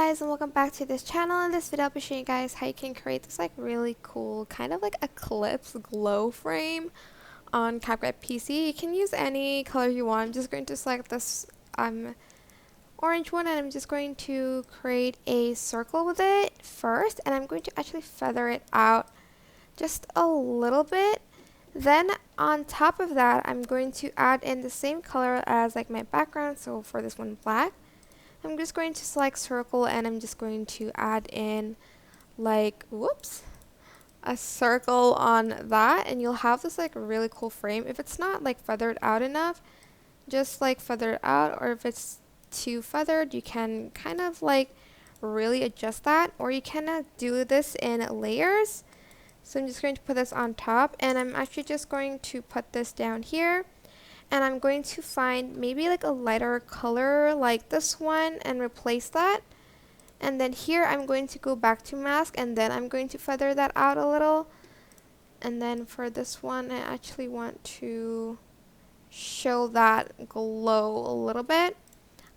guys, and welcome back to this channel. In this video I'll be showing you guys how you can create this like really cool kind of like Eclipse Glow Frame on CapCut PC. You can use any color you want. I'm just going to select this orange one, and I'm just going to create a circle with it first, and I'm going to actually feather it out just a little bit. Then on top of that, I'm going to add in the same color as like my background, so for this one black. I'm just going to select circle, and I'm just going to add in like a circle on that, and you'll have this like really cool frame. If it's not like feathered out enough, just like feather it out, or if it's too feathered, you can kind of like really adjust that, or you can do this in layers. So I'm just going to put this on top, and I'm actually just going to put this down here. And I'm going to find maybe like a lighter color like this one and replace that. And then here I'm going to go back to mask, and then I'm going to feather that out a little. And then for this one, I actually want to show that glow a little bit.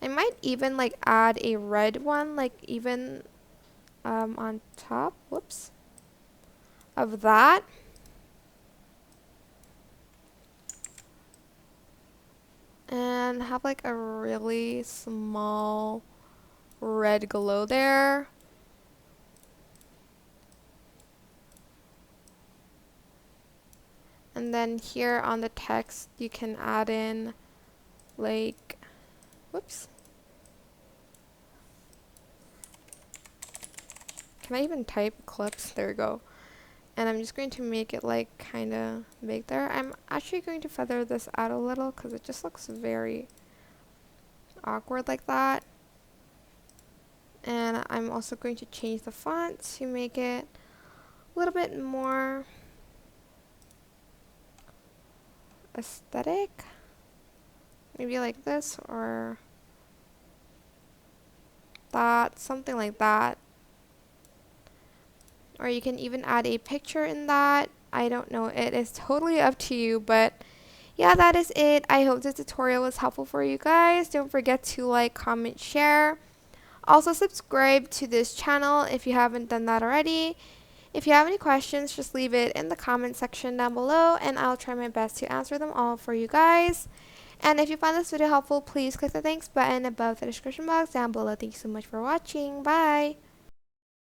I might even like add a red one, like even on top, of that. And have like a really small red glow there. And then here on the text you can add in like can I even type Eclipse? There we go. And I'm just going to make it like kind of big there. I'm actually going to feather this out a little because it just looks very awkward like that. And I'm also going to change the font to make it a little bit more aesthetic. Maybe like this or that, something like that. Or you can even add a picture in that. I don't know, it is totally up to you, but yeah, that is it. I hope this tutorial was helpful for you guys. Don't forget to like, comment, share. Also subscribe to this channel if you haven't done that already. If you have any questions, just leave it in the comment section down below, and I'll try my best to answer them all for you guys. And if you found this video helpful, please click the thanks button above the description box down below. Thank you so much for watching. Bye!